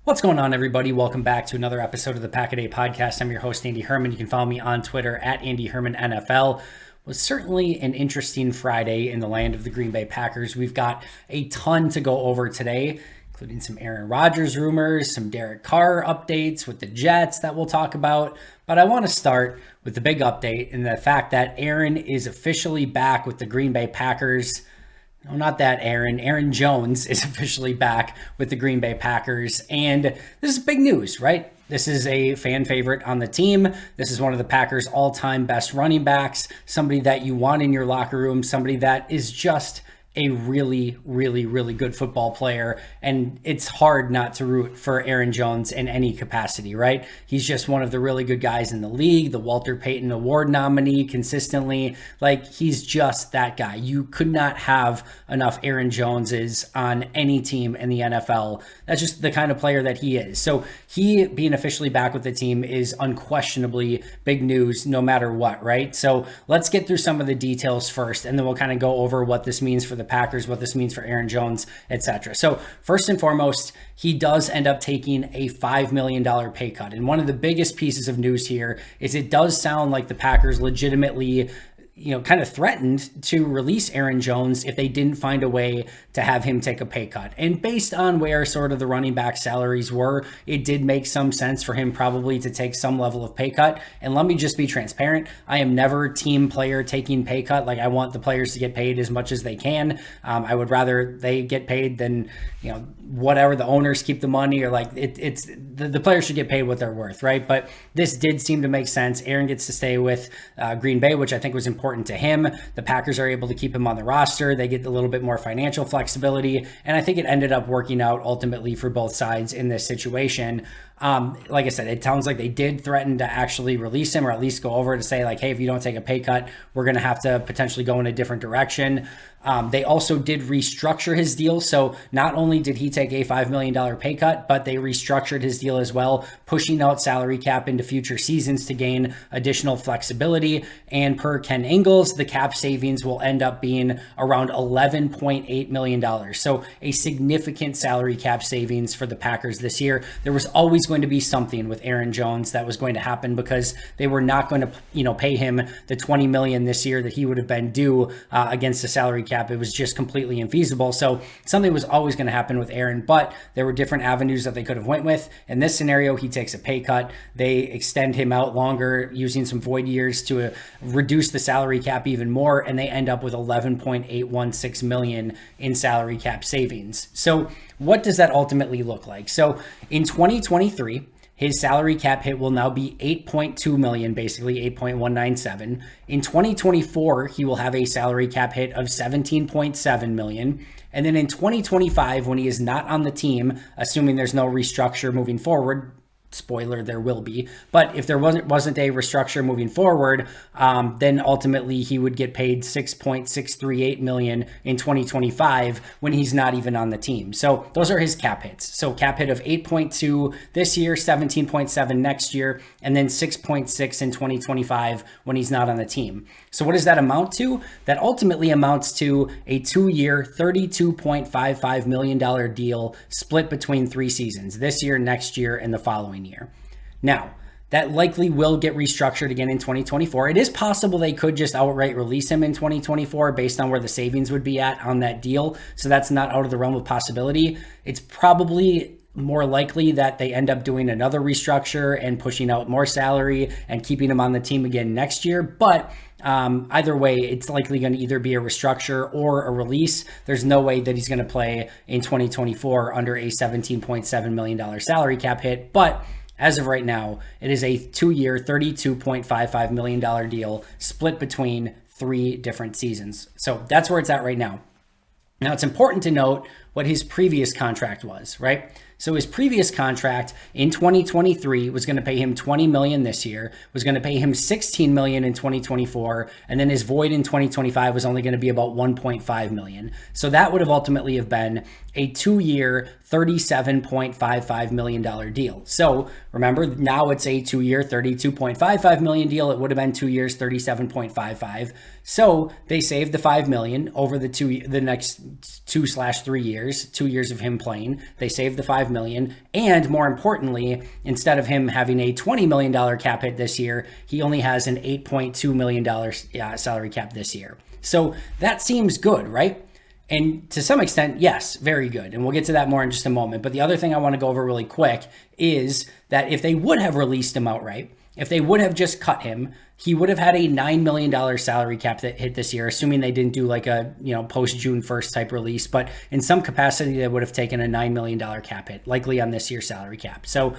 What's going on, everybody? Welcome back to another episode of the Pack a Day podcast. I'm your host, Andy Herman. You can follow me on Twitter at Andy Herman NFL. Was certainly an interesting Friday in the land of the Green Bay Packers. We've got a ton to go over today, including some Aaron Rodgers rumors, some Derek Carr updates with the Jets that we'll talk about. But I want to start with the big update and the fact that Aaron is officially back with the Green Bay Packers. No, not that Aaron. Aaron Jones is officially back with the Green Bay Packers. And this is big news, right? This is a fan favorite on the team. This is one of the Packers' all-time best running backs, somebody that you want in your locker room, somebody that is just a really, really, really good football player. And it's hard not to root for Aaron Jones in any capacity, right? He's just one of the really good guys in the league, the Walter Payton Award nominee consistently. Like, he's just that guy. You could not have enough Aaron Joneses on any team in the NFL. That's just the kind of player that he is. So he being officially back with the team is unquestionably big news no matter what, right? So let's get through some of the details first, and then we'll kind of go over what this means for the Packers, what this means for Aaron Jones, etc. So first and foremost, he does end up taking a $5 million pay cut. And one of the biggest pieces of news here is it does sound like the Packers legitimately kind of threatened to release Aaron Jones if they didn't find a way to have him take a pay cut. And based on where sort of the running back salaries were, it did make some sense for him probably to take some level of pay cut. And let me just be transparent. I am never team player taking pay cut. Like, I want the players to get paid as much as they can. I would rather they get paid than, whatever, the owners keep the money, or like it's the players should get paid what they're worth, right? But this did seem to make sense. Aaron gets to stay with Green Bay, which I think was important to him. The Packers are able to keep him on the roster. They get a little bit more financial flexibility. And I think it ended up working out ultimately for both sides in this situation. Like I said, it sounds like they did threaten to actually release him, or at least go over to say, like, hey, if you don't take a pay cut, we're going to have to potentially go in a different direction. They also did restructure his deal. So not only did he take a $5 million pay cut, but they restructured his deal as well, pushing out salary cap into future seasons to gain additional flexibility. And per Ken Ingalls, the cap savings will end up being around $11.8 million. So a significant salary cap savings for the Packers this year. There was always going to be something with Aaron Jones that was going to happen, because they were not going to, pay him the $20 million this year that he would have been due against the salary cap. It was just completely infeasible. So something was always going to happen with Aaron, but there were different avenues that they could have went with. In this scenario, he takes a pay cut. They extend him out longer using some void years to reduce the salary cap even more, and they end up with $11.816 million in salary cap savings. So what does that ultimately look like? So in 2023, his salary cap hit will now be $8.2 million, basically $8.197. In 2024, he will have a salary cap hit of $17.7 million. And then in 2025, when he is not on the team, assuming there's no restructure moving forward, spoiler, there will be. But if there wasn't a restructure moving forward, then ultimately he would get paid $6.638 million in 2025 when he's not even on the team. So those are his cap hits. So cap hit of 8.2 this year, 17.7 next year, and then 6.6 in 2025 when he's not on the team. So what does that amount to? That ultimately amounts to a 2-year, $32.55 million deal split between 3 seasons, this year, next year, and the following year. Now, that likely will get restructured again in 2024. It is possible they could just outright release him in 2024 based on where the savings would be at on that deal. So that's not out of the realm of possibility. It's probably more likely that they end up doing another restructure and pushing out more salary and keeping him on the team again next year. But either way, it's likely going to either be a restructure or a release. There's no way that he's going to play in 2024 under a $17.7 million salary cap hit. But as of right now, it is a 2-year, $32.55 million deal split between 3 different seasons. So that's where it's at right now. Now, it's important to note what his previous contract was, right? So his previous contract in 2023 was going to pay him $20 million this year, was going to pay him $16 million in 2024, and then his void in 2025 was only going to be about $1.5 million. So that would have ultimately have been a 2-year, $37.55 million deal. So remember, now it's a 2-year, $32.55 million deal. It would have been 2 years, $37.55. So they saved the $5 million over the next 2/3 years. years, 2 years of him playing. They saved the $5 million. And more importantly, instead of him having a $20 million cap hit this year, he only has an $8.2 million salary cap this year. So that seems good, right? And to some extent, yes, very good. And we'll get to that more in just a moment. But the other thing I want to go over really quick is that if they would have released him outright, if they would have just cut him, he would have had a $9 million salary cap that hit this year, assuming they didn't do like a, post June 1st type release. But in some capacity, they would have taken a $9 million cap hit, likely on this year's salary cap. So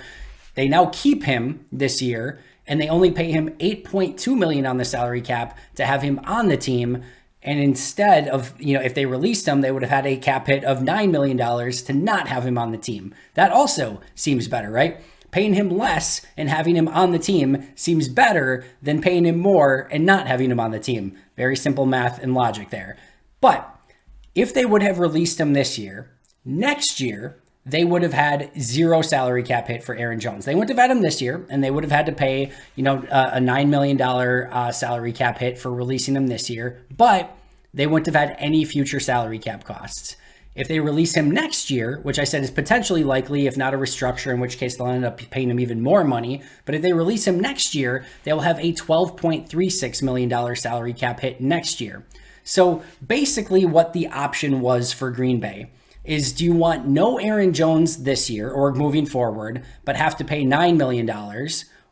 they now keep him this year, and they only pay him $8.2 million on the salary cap to have him on the team. And instead of, if they released him, they would have had a cap hit of $9 million to not have him on the team. That also seems better, right? Paying him less and having him on the team seems better than paying him more and not having him on the team. Very simple math and logic there. But if they would have released him this year, next year, they would have had zero salary cap hit for Aaron Jones. They wouldn't have had him this year, and they would have had to pay, a $9 million salary cap hit for releasing him this year, but they wouldn't have had any future salary cap costs. If they release him next year, which I said is potentially likely, if not a restructure, in which case they'll end up paying him even more money. But if they release him next year, they'll have a $12.36 million salary cap hit next year. So basically what the option was for Green Bay is, do you want no Aaron Jones this year or moving forward, but have to pay $9 million?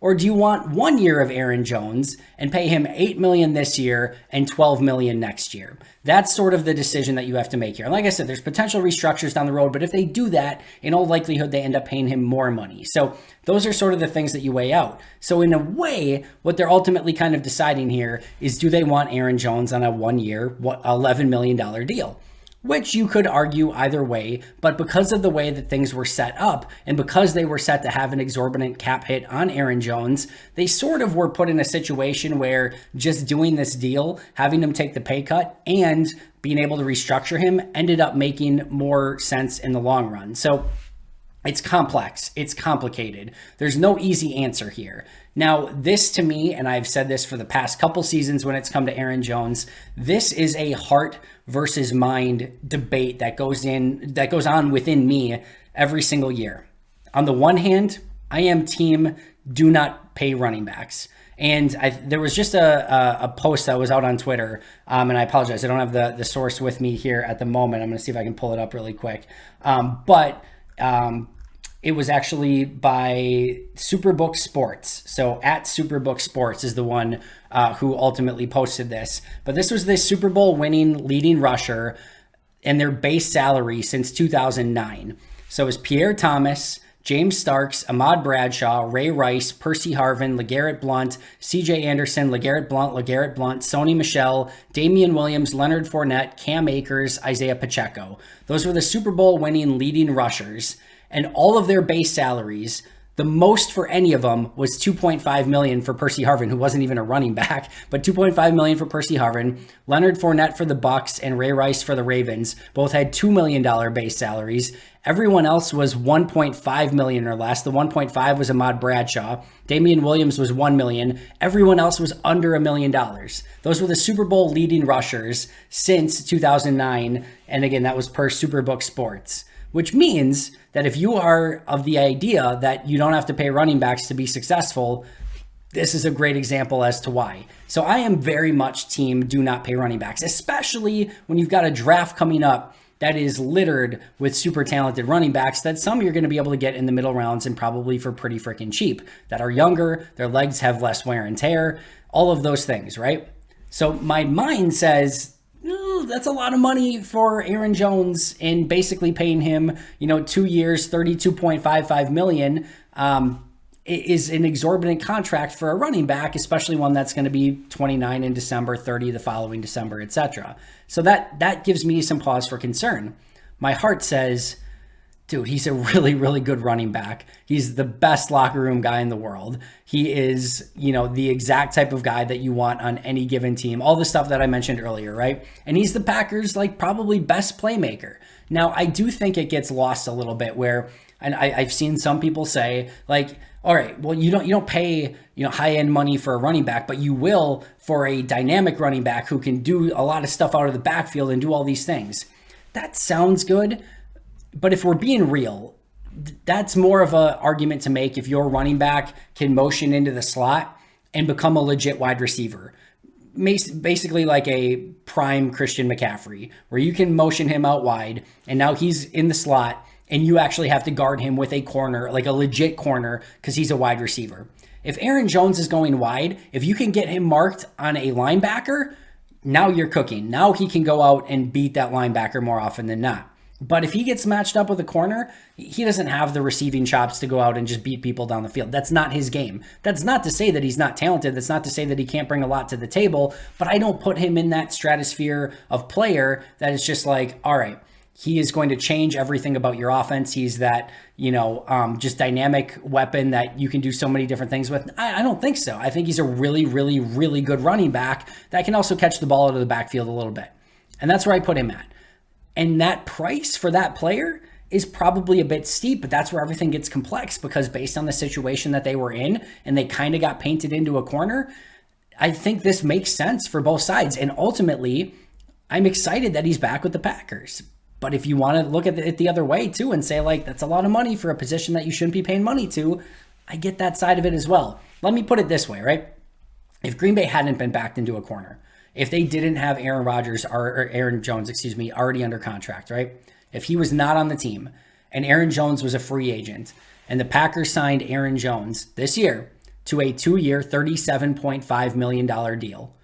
Or do you want 1 year of Aaron Jones and pay him $8 million this year and $12 million next year? That's sort of the decision that you have to make here. And like I said, there's potential restructures down the road, but if they do that, in all likelihood, they end up paying him more money. So those are sort of the things that you weigh out. So in a way, what they're ultimately kind of deciding here is, do they want Aaron Jones on a 1 year, $11 million deal? Which you could argue either way, but because of the way that things were set up, and because they were set to have an exorbitant cap hit on Aaron Jones, they sort of were put in a situation where just doing this deal, having him take the pay cut, and being able to restructure him ended up making more sense in the long run. So it's complex. It's complicated. There's no easy answer here. Now, this to me, and I've said this for the past couple seasons when it's come to Aaron Jones, this is a heart versus mind debate that goes on within me every single year. On the one hand, I am team do not pay running backs. And there was just a post that was out on Twitter, and I apologize, I don't have the source with me here at the moment. I'm going to see if I can pull it up really quick. It was actually by Superbook Sports. So at Superbook Sports is the one who ultimately posted this. But this was the Super Bowl winning leading rusher and their base salary since 2009. So it was Pierre Thomas, James Starks, Ahmad Bradshaw, Ray Rice, Percy Harvin, LeGarrette Blount, CJ Anderson, LeGarrette Blount, Sony Michel, Damian Williams, Leonard Fournette, Cam Akers, Isaiah Pacheco. Those were the Super Bowl winning leading rushers. And all of their base salaries, the most for any of them was $2.5 million for Percy Harvin, who wasn't even a running back, but $2.5 million for Percy Harvin. Leonard Fournette for the Bucks and Ray Rice for the Ravens both had $2 million base salaries. Everyone else was $1.5 million or less. The $1.5 was Ahmad Bradshaw. Damian Williams was $1 million. Everyone else was under $1 million. Those were the Super Bowl leading rushers since 2009. And again, that was per Superbook Sports. Which means that if you are of the idea that you don't have to pay running backs to be successful, this is a great example as to why. So I am very much team do not pay running backs, especially when you've got a draft coming up that is littered with super talented running backs that some you're going to be able to get in the middle rounds and probably for pretty freaking cheap, that are younger, their legs have less wear and tear, all of those things, right? So my mind says, that's a lot of money for Aaron Jones, and basically paying him, 2 years, $32.55 million is an exorbitant contract for a running back, especially one that's going to be 29 in December, 30 the following December, etc. So that gives me some pause for concern. My heart says, dude, he's a really, really good running back. He's the best locker room guy in the world. He is, the exact type of guy that you want on any given team. All the stuff that I mentioned earlier, right? And he's the Packers' probably best playmaker. Now, I do think it gets lost a little bit where, and I've seen some people say, all right, well, you don't pay, high-end money for a running back, but you will for a dynamic running back who can do a lot of stuff out of the backfield and do all these things. That sounds good. But if we're being real, that's more of an argument to make if your running back can motion into the slot and become a legit wide receiver. Basically like a prime Christian McCaffrey, where you can motion him out wide and now he's in the slot and you actually have to guard him with a corner, like a legit corner, because he's a wide receiver. If Aaron Jones is going wide, if you can get him marked on a linebacker, now you're cooking. Now he can go out and beat that linebacker more often than not. But if he gets matched up with a corner, he doesn't have the receiving chops to go out and just beat people down the field. That's not his game. That's not to say that he's not talented. That's not to say that he can't bring a lot to the table. But I don't put him in that stratosphere of player that is just like, all right, he is going to change everything about your offense. He's that, just dynamic weapon that you can do so many different things with. I don't think so. I think he's a really, really, really good running back that can also catch the ball out of the backfield a little bit. And that's where I put him at. And that price for that player is probably a bit steep, but that's where everything gets complex, because based on the situation that they were in and they kind of got painted into a corner, I think this makes sense for both sides. And ultimately, I'm excited that he's back with the Packers. But if you want to look at it the other way too and say, like, that's a lot of money for a position that you shouldn't be paying money to, I get that side of it as well. Let me put it this way, right? If Green Bay hadn't been backed into a corner, if they didn't have Aaron Rodgers or Aaron Jones, already under contract, right? If he was not on the team and Aaron Jones was a free agent and the Packers signed Aaron Jones this year to a 2-year, $37.5 million deal,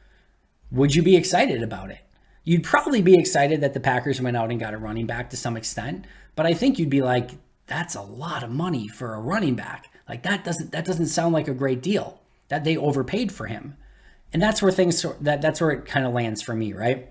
would you be excited about it? You'd probably be excited that the Packers went out and got a running back to some extent, but I think you'd be like, that's a lot of money for a running back. Like that doesn't sound like a great deal, that they overpaid for him. And that's where that's where it kind of lands for me, right?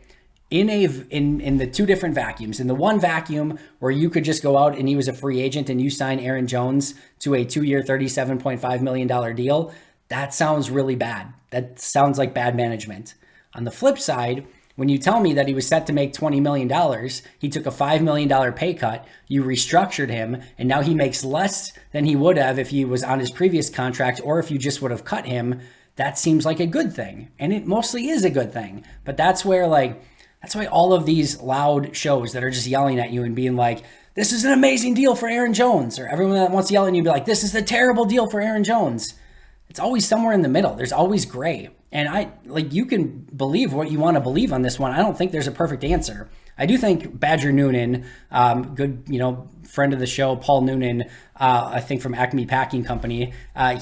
In the two different vacuums, in the one vacuum where you could just go out and he was a free agent and you sign Aaron Jones to a 2-year, $37.5 million deal, that sounds really bad. That sounds like bad management. On the flip side, when you tell me that he was set to make $20 million, he took a $5 million pay cut, you restructured him, and now he makes less than he would have if he was on his previous contract or if you just would have cut him, that seems like a good thing. And it mostly is a good thing. But that's why all of these loud shows that are just yelling at you and being like, this is an amazing deal for Aaron Jones, or everyone that wants to yell at you be like, this is a terrible deal for Aaron Jones. It's always somewhere in the middle. There's always gray. And you can believe what you want to believe on this one. I don't think there's a perfect answer. I do think Badger Noonan, good, friend of the show, Paul Noonan, I think from Acme Packing Company, I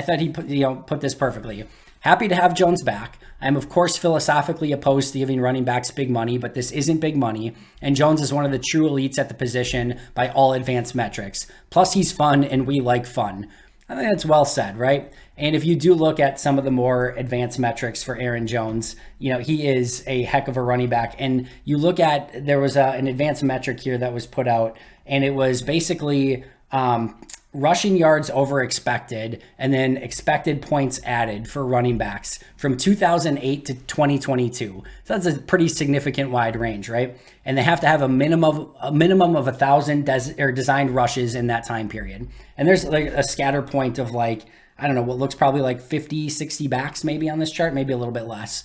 thought he put this perfectly. Happy to have Jones back. I am, of course, philosophically opposed to giving running backs big money, but this isn't big money. And Jones is one of the true elites at the position by all advanced metrics. Plus, he's fun, and we like fun. I think that's well said, right? And if you do look at some of the more advanced metrics for Aaron Jones, he is a heck of a running back. And you look at, there was an advanced metric here that was put out, and it was basically rushing yards over expected and then expected points added for running backs from 2008 to 2022. So that's a pretty significant wide range, right? And they have to have a minimum of 1,000 designed rushes in that time period. And there's like a scatter point of what looks probably like 50, 60 backs maybe on this chart, maybe a little bit less.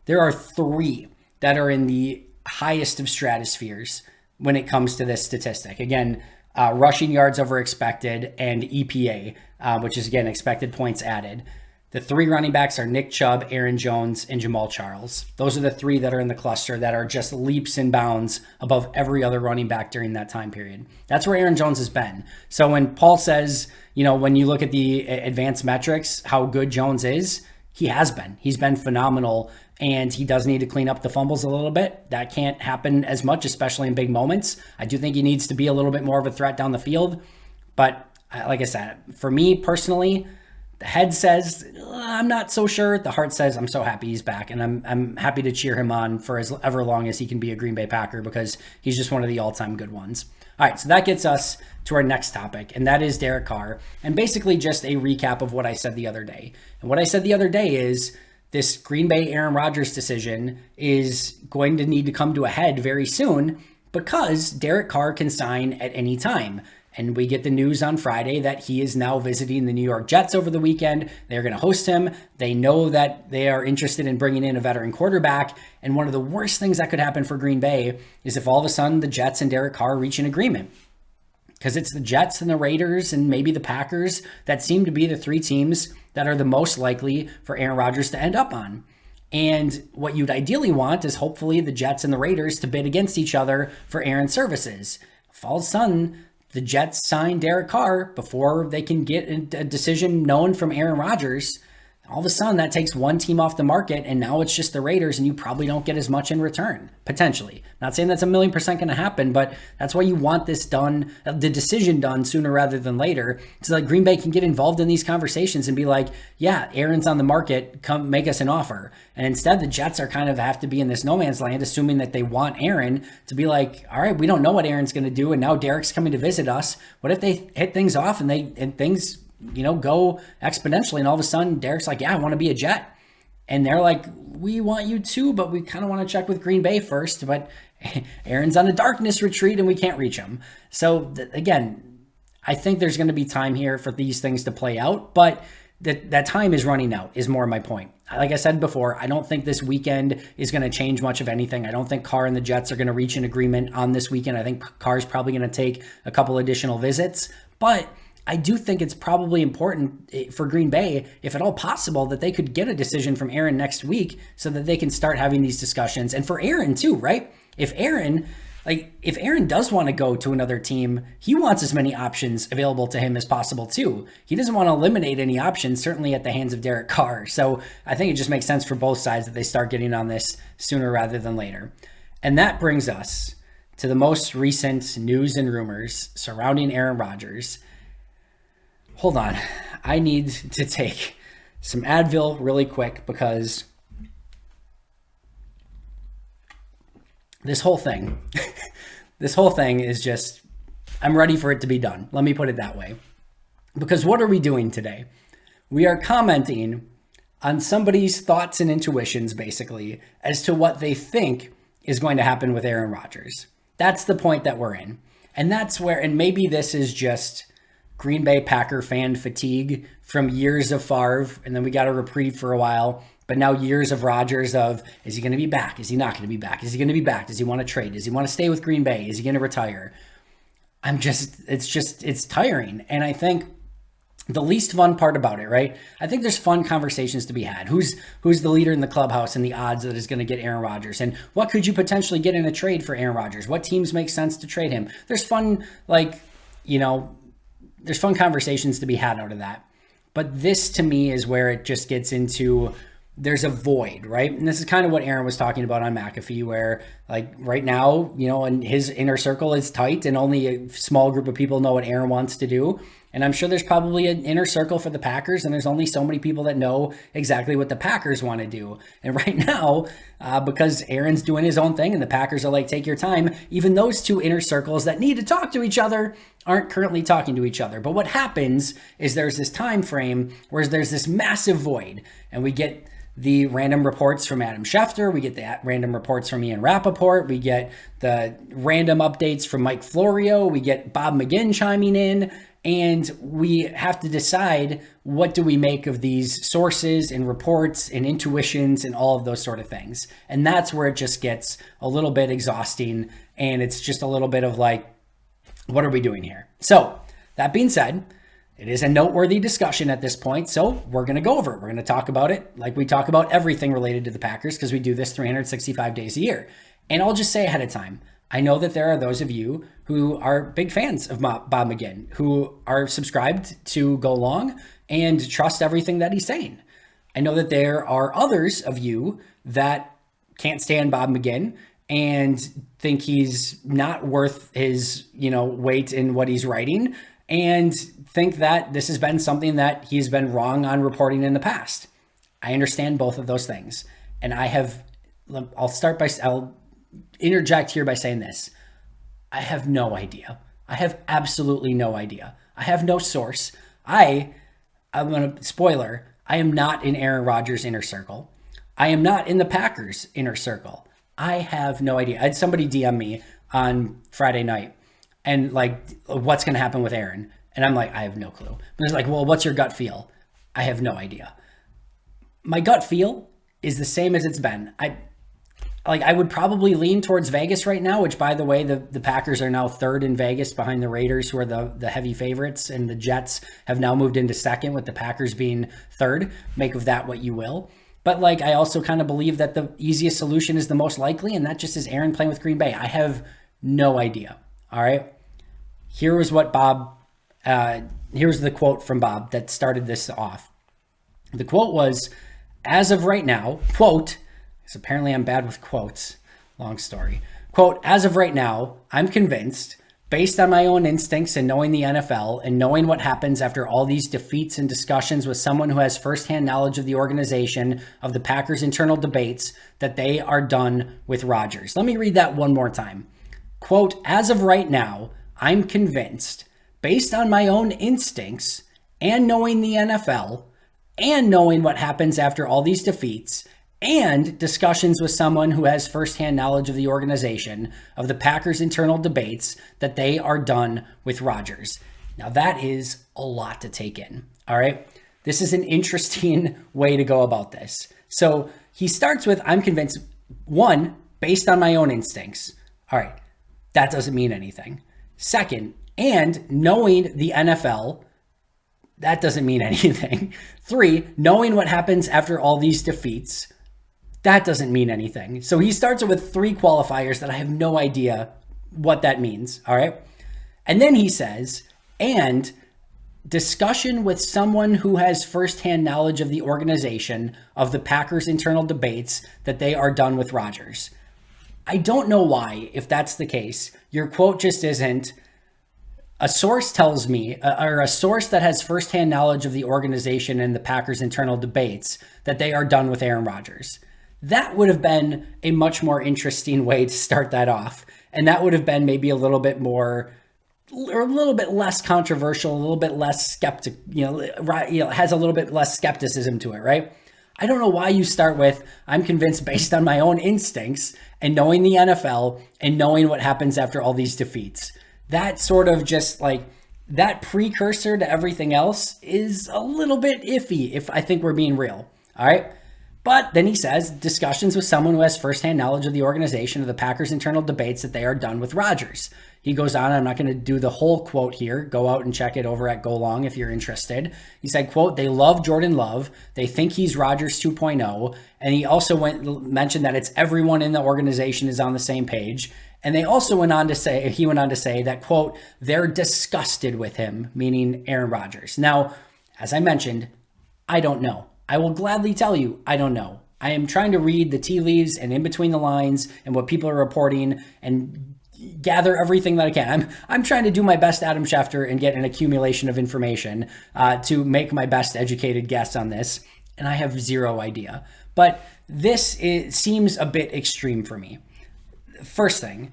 There are 3 that are in the highest of stratospheres when it comes to this statistic. Again, rushing yards over expected and EPA, which is, again, expected points added. The 3 running backs are Nick Chubb, Aaron Jones, and Jamal Charles. Those are the 3 that are in the cluster that are just leaps and bounds above every other running back during that time period. That's where Aaron Jones has been. So when Paul says, when you look at the advanced metrics, how good Jones is, he has been. He's been phenomenal, and he does need to clean up the fumbles a little bit. That can't happen as much, especially in big moments. I do think he needs to be a little bit more of a threat down the field. But like I said, for me personally, the head says, I'm not so sure. The heart says, I'm so happy he's back, and I'm happy to cheer him on for as ever long as he can be a Green Bay Packer, because he's just one of the all-time good ones. All right, so that gets us to our next topic, and that is Derek Carr, and basically just a recap of what I said the other day. And what I said the other day is this Green Bay Aaron Rodgers decision is going to need to come to a head very soon, because Derek Carr can sign at any time. And we get the news on Friday that he is now visiting the New York Jets over the weekend. They're going to host him. They know that they are interested in bringing in a veteran quarterback. And one of the worst things that could happen for Green Bay is if all of a sudden the Jets and Derek Carr reach an agreement. Because it's the Jets and the Raiders and maybe the Packers that seem to be the three teams that are the most likely for Aaron Rodgers to end up on. And what you'd ideally want is hopefully the Jets and the Raiders to bid against each other for Aaron's services. If all of a sudden the Jets sign Derek Carr before they can get a decision known from Aaron Rodgers, all of a sudden that takes one team off the market, and now it's just the Raiders, and you probably don't get as much in return, potentially. Not saying that's 1,000,000% going to happen, but that's why you want this done, the decision done sooner rather than later, so that Green Bay can get involved in these conversations and be like, yeah, Aaron's on the market, come make us an offer. And instead, the Jets are kind of have to be in this no man's land, assuming that they want Aaron to be like, all right, we don't know what Aaron's going to do, and now Derek's coming to visit us. What if they hit things off and things go exponentially, and all of a sudden Derek's like, yeah, I want to be a Jet. And they're like, we want you too, but we kind of want to check with Green Bay first. But Aaron's on a darkness retreat and we can't reach him. So again, I think there's going to be time here for these things to play out, but that time is running out is more my point. Like I said before, I don't think this weekend is going to change much of anything. I don't think Carr and the Jets are going to reach an agreement on this weekend. I think Carr's probably going to take a couple additional visits, but I do think it's probably important for Green Bay, if at all possible, that they could get a decision from Aaron next week so that they can start having these discussions. And for Aaron too, right? If Aaron does want to go to another team, he wants as many options available to him as possible too. He doesn't want to eliminate any options, certainly at the hands of Derek Carr. So I think it just makes sense for both sides that they start getting on this sooner rather than later. And that brings us to the most recent news and rumors surrounding Aaron Rodgers. Hold on. I need to take some Advil really quick because this whole thing is just, I'm ready for it to be done. Let me put it that way. Because what are we doing today? We are commenting on somebody's thoughts and intuitions, basically, as to what they think is going to happen with Aaron Rodgers. That's the point that we're in. And that's where, and maybe this is just Green Bay Packer fan fatigue from years of Favre, and then we got a reprieve for a while, but now years of Rodgers of, is he going to be back? Is he not going to be back? Is he going to be back? Does he want to trade? Does he want to stay with Green Bay? Is he going to retire? It's tiring. And I think the least fun part about it, right? I think there's fun conversations to be had. Who's the leader in the clubhouse and the odds that is going to get Aaron Rodgers? And what could you potentially get in a trade for Aaron Rodgers? What teams make sense to trade him? There's fun, there's fun conversations to be had out of that. But this to me is where it just gets into, there's a void, right? And this is kind of what Aaron was talking about on McAfee, where like right now, and his inner circle is tight and only a small group of people know what Aaron wants to do. And I'm sure there's probably an inner circle for the Packers, and there's only so many people that know exactly what the Packers want to do. And right now, because Aaron's doing his own thing and the Packers are like, take your time, even those two inner circles that need to talk to each other aren't currently talking to each other. But what happens is there's this time frame where there's this massive void, and we get the random reports from Adam Schefter, we get the random reports from Ian Rappaport, we get the random updates from Mike Florio, we get Bob McGinn chiming in, and we have to decide, what do we make of these sources and reports and intuitions and all of those sort of things. And that's where it just gets a little bit exhausting, and it's just a little bit of like, what are we doing here? So that being said, it is a noteworthy discussion at this point, so we're going to go over it. We're going to talk about it like we talk about everything related to the Packers, because we do this 365 days a year. And I'll just say ahead of time, I know that there are those of you who are big fans of Bob McGinn, who are subscribed to Go Long and trust everything that he's saying. I know that there are others of you that can't stand Bob McGinn and think he's not worth his, weight in what he's writing, and think that this has been something that he's been wrong on reporting in the past. I understand both of those things. And I'll interject here by saying this. I have no idea. I have absolutely no idea. I have no source. I'm going to spoiler. I am not in Aaron Rodgers' inner circle. I am not in the Packers' inner circle. I have no idea. I had somebody DM me on Friday night. and like, what's going to happen with Aaron? And I'm like, I have no clue. But it's like, well, what's your gut feel? I have no idea. My gut feel is the same as it's been. I would probably lean towards Vegas right now, which, by the way, the Packers are now third in Vegas behind the Raiders, who are the heavy favorites, and the Jets have now moved into second, with the Packers being third. Make of that what you will. But like, I also kind of believe that the easiest solution is the most likely, and that just is Aaron playing with Green Bay. I have no idea. All right. Here was what here's the quote from Bob that started this off. The quote was, as of right now, quote, because apparently I'm bad with quotes, long story. Quote, as of right now, I'm convinced, based on my own instincts and knowing the NFL and knowing what happens after all these defeats and discussions with someone who has firsthand knowledge of the organization, of the Packers' internal debates, that they are done with Rodgers. Let me read that one more time. Quote, as of right now, I'm convinced, based on my own instincts and knowing the NFL and knowing what happens after all these defeats and discussions with someone who has firsthand knowledge of the organization, of the Packers' internal debates, that they are done with Rodgers. Now, that is a lot to take in, all right? This is an interesting way to go about this. So he starts with, I'm convinced, one, based on my own instincts. All right, that doesn't mean anything. Second, and knowing the NFL, that doesn't mean anything. Three, knowing what happens after all these defeats, that doesn't mean anything. So he starts with three qualifiers that I have no idea what that means, all right? And then he says, and discussion with someone who has firsthand knowledge of the organization, of the Packers' internal debates, that they are done with Rodgers. I don't know why, if that's the case, your quote just isn't, a source tells me, or a source that has firsthand knowledge of the organization and the Packers' internal debates, that they are done with Aaron Rodgers. That would have been a much more interesting way to start that off. And that would have been maybe a little bit more, or a little bit less controversial, a little bit less skeptic, has a little bit less skepticism to it, right? I don't know why you start with, I'm convinced based on my own instincts and knowing the NFL and knowing what happens after all these defeats. That sort of just like, that precursor to everything else is a little bit iffy, if I think we're being real. All right. But then he says, discussions with someone who has firsthand knowledge of the organization, of the Packers' internal debates, that they are done with Rodgers. He goes on, I'm not going to do the whole quote here. Go out and check it over at Go Long if you're interested. He said, quote, they love Jordan Love. They think he's Rodgers 2.0. And he also mentioned that it's everyone in the organization is on the same page. And he went on to say that, quote, they're disgusted with him, meaning Aaron Rodgers. Now, as I mentioned, I don't know. I will gladly tell you, I don't know. I am trying to read the tea leaves and in between the lines and what people are reporting and gather everything that I can. I'm trying to do my best Adam Schefter and get an accumulation of information to make my best educated guess on this. And I have zero idea. But this seems a bit extreme for me. First thing,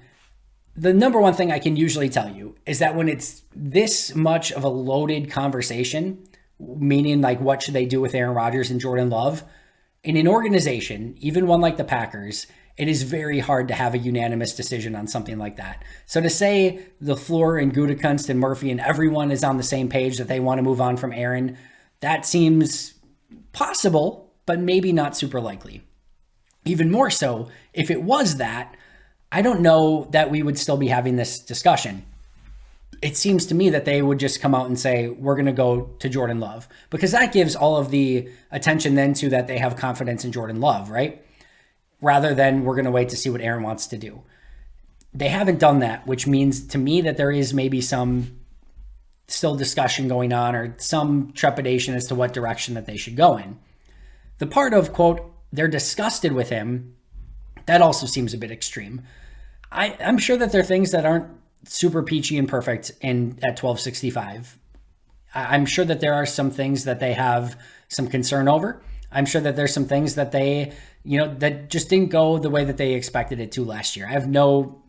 the number one thing I can usually tell you is that when it's this much of a loaded conversation, meaning like what should they do with Aaron Rodgers and Jordan Love, in an organization, even one like the Packers, it is very hard to have a unanimous decision on something like that. So to say LaFleur and Gutekunst and Murphy and everyone is on the same page that they want to move on from Aaron, that seems possible, but maybe not super likely. Even more so, if it was that, I don't know that we would still be having this discussion. It seems to me that they would just come out and say, we're going to go to Jordan Love, because that gives all of the attention then to that they have confidence in Jordan Love, right? Rather than we're going to wait to see what Aaron wants to do. They haven't done that, which means to me that there is maybe some still discussion going on or some trepidation as to what direction that they should go in. The part of, quote, they're disgusted with him, that also seems a bit extreme. I'm sure that there are things that aren't super peachy and perfect at 1265. I'm sure that there are some things that they have some concern over. I'm sure that there's some things that they, that just didn't go the way that they expected it to last year. I have no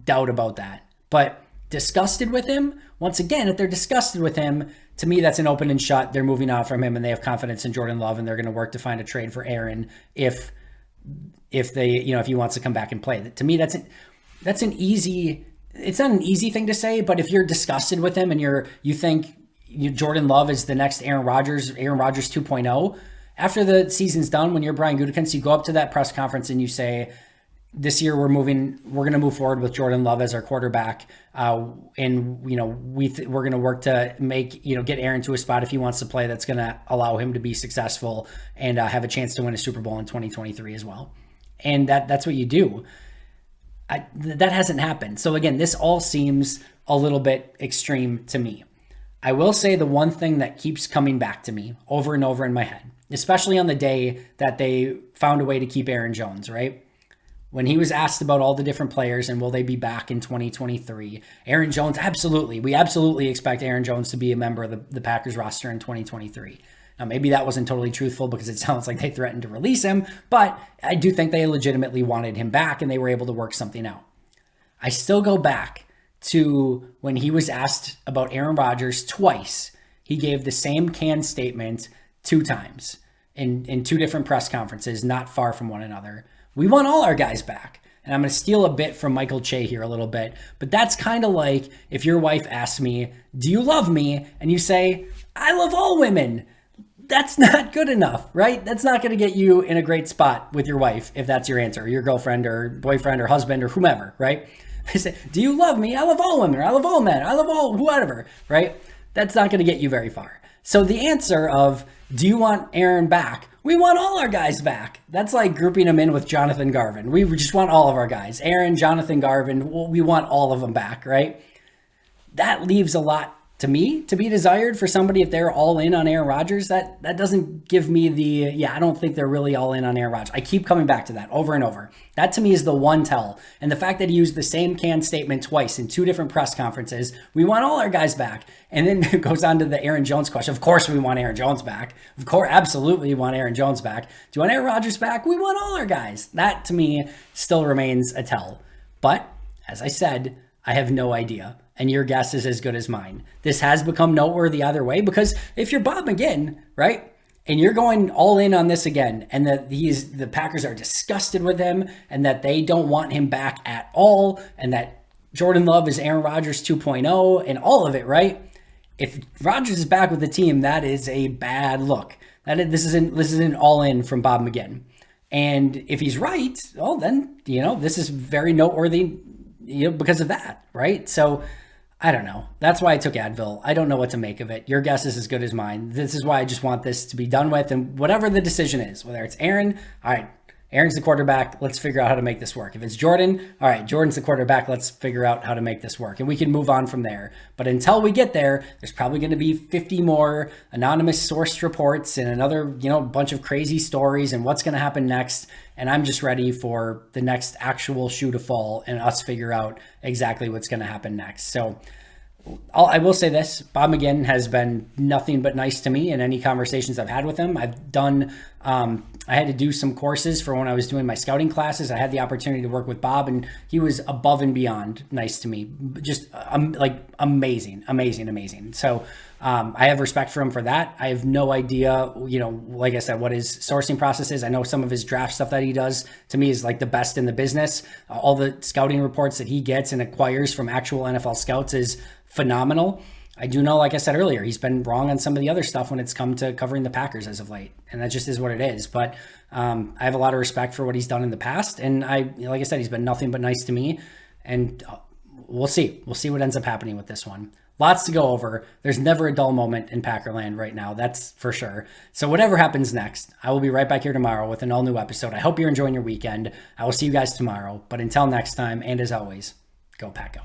doubt about that. But disgusted with him, once again, if they're disgusted with him, to me, that's an open and shut. They're moving on from him and they have confidence in Jordan Love and they're going to work to find a trade for Aaron if he wants to come back and play. To me, that's an easy it's not an easy thing to say, but if you're disgusted with him and you think Jordan Love is the next Aaron Rodgers 2.0, after the season's done, when you're Brian Gutekunst, you go up to that press conference and you say, this year we're going to move forward with Jordan Love as our quarterback. And we're going to work to make, get Aaron to a spot if he wants to play, that's going to allow him to be successful and have a chance to win a Super Bowl in 2023 as well. And that's what you do. That hasn't happened. So again, this all seems a little bit extreme to me. I will say the one thing that keeps coming back to me over and over in my head, especially on the day that they found a way to keep Aaron Jones, right? When he was asked about all the different players and will they be back in 2023, Aaron Jones, absolutely. We absolutely expect Aaron Jones to be a member of the Packers roster in 2023. Now, maybe that wasn't totally truthful because it sounds like they threatened to release him, but I do think they legitimately wanted him back and they were able to work something out. I still go back to when he was asked about Aaron Rodgers twice. He gave the same canned statement 2 times in 2 different press conferences, not far from one another. We want all our guys back. And I'm going to steal a bit from Michael Che here a little bit, but that's kind of like if your wife asks me, do you love me? And you say, I love all women. That's not good enough, right? That's not going to get you in a great spot with your wife if that's your answer, or your girlfriend or boyfriend or husband or whomever, right? I say, do you love me? I love all women. I love all men. I love all whatever, right? That's not going to get you very far. So the answer of, do you want Aaron back? We want all our guys back. That's like grouping them in with Jonathan Garvin. We just want all of our guys. Aaron, Jonathan Garvin, we want all of them back, right? That leaves a lot to me to be desired for somebody if they're all in on Aaron Rodgers. That doesn't give me I don't think they're really all in on Aaron Rodgers. I keep coming back to that over and over. That to me is the one tell. And the fact that he used the same canned statement twice in 2 different press conferences, we want all our guys back. And then it goes on to the Aaron Jones question. Of course we want Aaron Jones back. Of course, absolutely we want Aaron Jones back. Do you want Aaron Rodgers back? We want all our guys. That to me still remains a tell. But as I said, I have no idea. And your guess is as good as mine. This has become noteworthy either way, because if you're Bob McGinn, right, and you're going all in on this again, and that the Packers are disgusted with him, and that they don't want him back at all, and that Jordan Love is Aaron Rodgers 2.0, and all of it, right? If Rodgers is back with the team, that is a bad look. This isn't all in from Bob McGinn. And if he's right, well, then this is very noteworthy, because of that, right? So I don't know. That's why I took Advil. I don't know what to make of it. Your guess is as good as mine. This is why I just want this to be done with. And whatever the decision is, whether it's Aaron, all right, Aaron's the quarterback. Let's figure out how to make this work. If it's Jordan, all right, Jordan's the quarterback. Let's figure out how to make this work. And we can move on from there. But until we get there, there's probably going to be 50 more anonymous sourced reports and another, bunch of crazy stories and what's going to happen next. And I'm just ready for the next actual shoe to fall and us figure out exactly what's going to happen next. So I will say this, Bob McGinn has been nothing but nice to me in any conversations I've had with him. I've done, I had to do some courses for when I was doing my scouting classes. I had the opportunity to work with Bob, and he was above and beyond nice to me. Just amazing. So I have respect for him for that. I have no idea, like I said, what his sourcing process is. I know some of his draft stuff that he does to me is like the best in the business. All the scouting reports that he gets and acquires from actual NFL scouts is phenomenal. I do know, like I said earlier, he's been wrong on some of the other stuff when it's come to covering the Packers as of late. And that just is what it is. But I have a lot of respect for what he's done in the past. And like I said, he's been nothing but nice to me. And we'll see. We'll see what ends up happening with this one. Lots to go over. There's never a dull moment in Packerland right now. That's for sure. So whatever happens next, I will be right back here tomorrow with an all-new episode. I hope you're enjoying your weekend. I will see you guys tomorrow. But until next time, and as always, go Pack Go.